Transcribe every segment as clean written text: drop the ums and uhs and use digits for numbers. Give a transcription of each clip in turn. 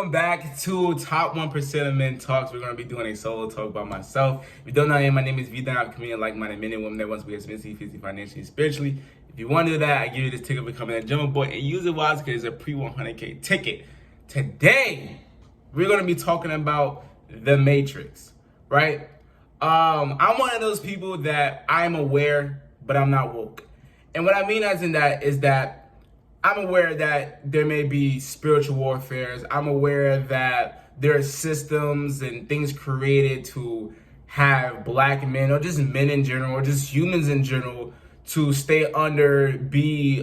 Welcome back to Top 1% of Men Talks. We're going to be doing a solo talk by myself. If you don't know me, my name is vDunkk. I'm a comedian like-minded men and women that wants to be as mentally, physically, financially, and spiritually. If you want to do that, I give you this ticket for becoming a Jumbo Boy and use it wise because it's a pre-100K ticket. Today, we're going to be talking about The Matrix, right? I'm one of those people that I'm aware, but I'm not woke. And what I mean as in that is that I'm aware that there may be spiritual warfares. I'm aware that there are systems and things created to have black men or just men in general or just humans in general to stay under, be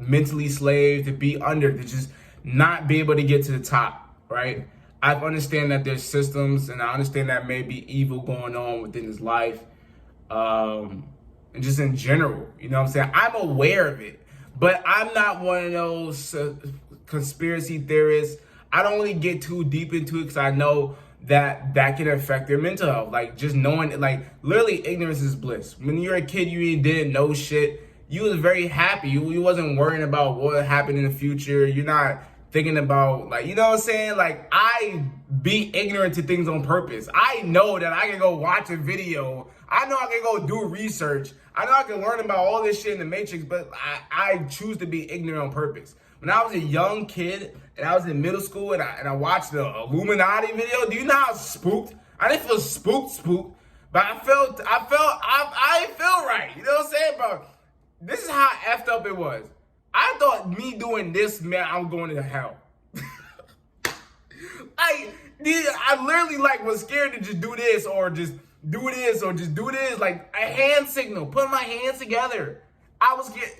mentally slave, to be under, to just not be able to get to the top, right? I understand that there's systems and I understand that may be evil going on within his life. And just in general, you know what I'm saying? I'm aware of it, but I'm not one of those conspiracy theorists. I don't really get too deep into it because I know that can affect their mental health. Like, just knowing, like, literally ignorance is bliss. When you're a kid, you didn't know shit. You was very happy. You wasn't worrying about what would happen in the future. You're not thinking about, like, you know what I'm saying? Like, I be ignorant to things on purpose. I know that I can go watch a video. I know I can go do research. I know I can learn about all this shit in the Matrix, but I choose to be ignorant on purpose. When I was a young kid and I was in middle school and I watched the Illuminati video, do you know how spooked? I didn't feel spooked, but I felt right. You know what I'm saying, bro? This is how effed up it was. I thought me doing this meant I'm going to hell. I literally was scared to just do this or just do this or just do this, like a hand signal, put my hands together. I was scared.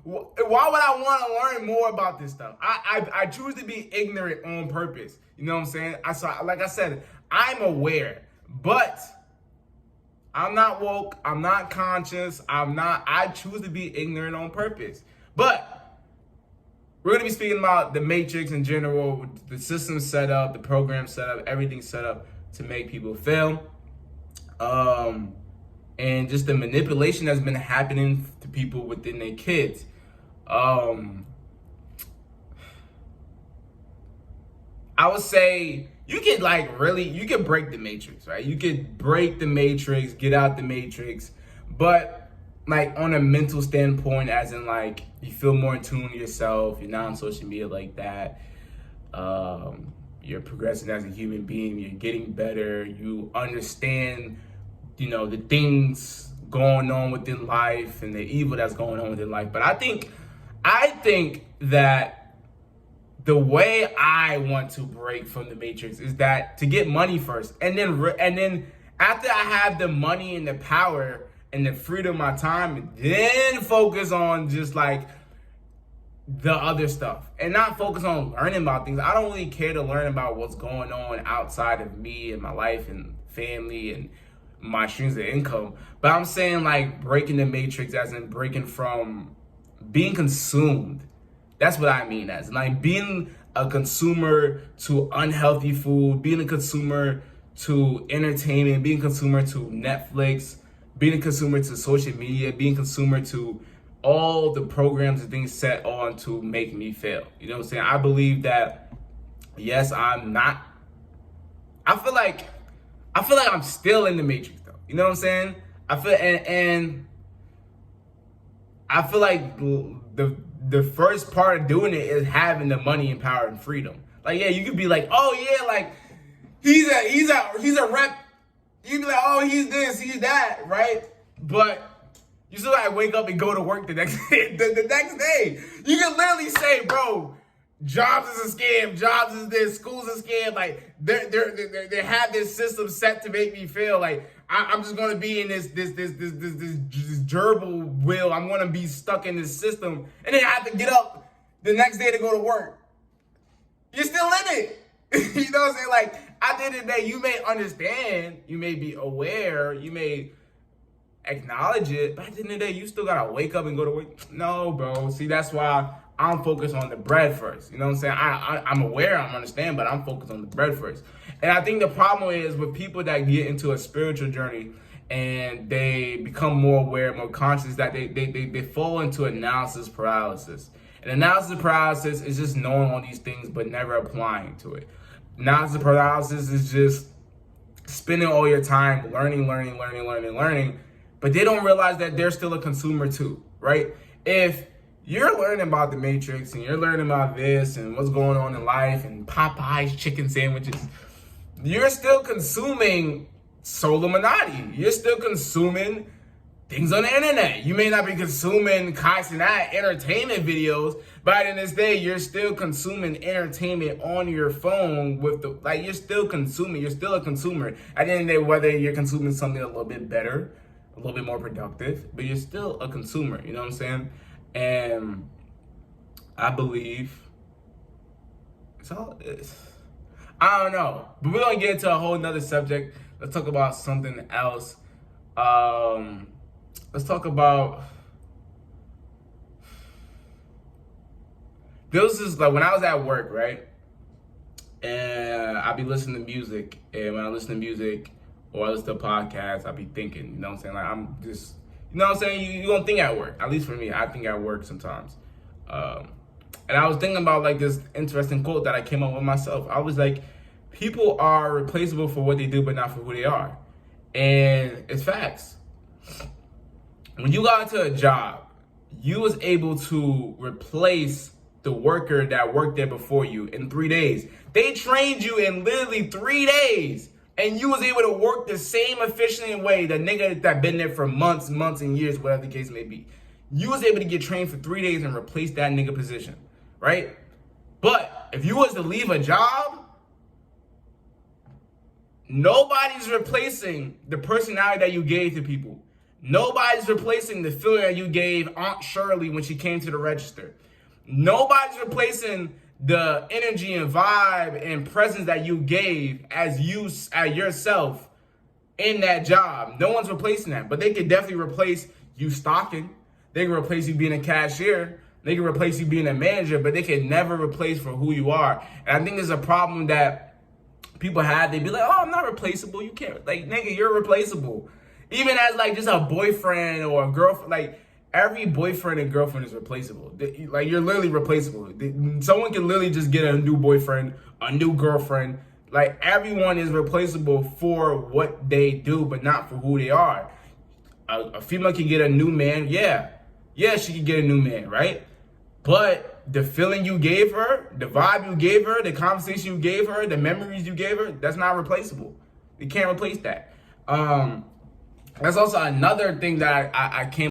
Why would I want to learn more about this stuff? I choose to be ignorant on purpose. You know what I'm saying? Like I said, I'm aware, but I'm not woke. I'm not conscious. I choose to be ignorant on purpose. But we're going to be speaking about the Matrix in general, the system set up, the program set up, everything set up to make people fail. And just the manipulation that's been happening to people within their kids. I would say you could break the Matrix, right? You could break the Matrix, get out the Matrix, but like on a mental standpoint, as in like you feel more in tune with yourself, you're not on social media like that, you're progressing as a human being, you're getting better, you understand, you know, the things going on within life and the evil that's going on within life. But I think that the way I want to break from the Matrix is that to get money first, and then after I have the money and the power and the freedom of my time, then focus on just like the other stuff and not focus on learning about things. I don't really care to learn about what's going on outside of me and my life and family and my streams of income. But I'm saying like breaking the Matrix as in breaking from being consumed. That's what I mean as like being a consumer to unhealthy food, being a consumer to entertainment, being a consumer to Netflix, being a consumer to social media, being a consumer to all the programs and things set on to make me fail. You know what I'm saying? I believe that, yes, I feel like I'm still in the Matrix though. You know what I'm saying? I feel like the first part of doing it is having the money and power and freedom. Like, yeah, you could be like, oh yeah, like he's a rep. You can be like, oh, he's this, he's that, right? But you still gotta wake up and go to work the next day. The next day. You can literally say, bro, jobs is a scam, jobs is this, school's a scam. Like they have this system set to make me feel like I'm just gonna be in this gerbil wheel. I'm gonna be stuck in this system, and then I have to get up the next day to go to work. You're still in it. You know what I'm saying? Like at the end of the day, you may understand, you may be aware, you may acknowledge it, but at the end of the day, you still gotta wake up and go to work. No, bro. See, that's why I'm focused on the bread first. You know what I'm saying? I'm aware, I understand, but I'm focused on the bread first. And I think the problem is with people that get into a spiritual journey and they become more aware, more conscious, that they fall into analysis paralysis. And An analysis paralysis is just knowing all these things but never applying to it. Analysis paralysis is just spending all your time learning, but they don't realize that they're still a consumer too, right? If you're learning about the Matrix and you're learning about this and what's going on in life and Popeye's chicken sandwiches, you're still consuming Solomonati. You're still consuming things on the internet. You may not be consuming constant entertainment videos, but in this day, you're still consuming entertainment on your phone you're still consuming. You're still a consumer. At the end of the day, whether you're consuming something a little bit better, a little bit more productive, but you're still a consumer. You know what I'm saying? And I believe I don't know, but we're gonna get into a whole nother subject. Let's talk about something else. Let's talk about, this is like when I was at work, right? And I'd be listening to music, and when I listen to music or I listen to podcasts, I'd be thinking, you know what I'm saying? Like I'm just, you know what I'm saying? You don't think at work. At least for me, I think at work sometimes. And I was thinking about like this interesting quote that I came up with myself. I was like, people are replaceable for what they do, but not for who they are. And it's facts. When you got into a job, you was able to replace the worker that worked there before you in 3 days. They trained you in literally 3 days, and you was able to work the same efficient way. The nigga that been there for months and years, whatever the case may be. You was able to get trained for 3 days and replace that nigga position, right? But if you was to leave a job, nobody's replacing the personality that you gave to people. Nobody's replacing the feeling that you gave Aunt Shirley when she came to the register. Nobody's replacing the energy and vibe and presence that you gave as yourself in that job. No one's replacing that, but they could definitely replace you stocking. They can replace you being a cashier. They can replace you being a manager, but they can never replace for who you are. And I think there's a problem that people have. They be like, oh, I'm not replaceable. You can't, like, nigga, you're replaceable. Even as like just a boyfriend or a girlfriend, like every boyfriend and girlfriend is replaceable. Like you're literally replaceable. Someone can literally just get a new boyfriend, a new girlfriend. Like everyone is replaceable for what they do, but not for who they are. A female can get a new man. Yeah, she can get a new man, right? But the feeling you gave her, the vibe you gave her, the conversation you gave her, the memories you gave her, that's not replaceable. You can't replace that. That's also another thing that I came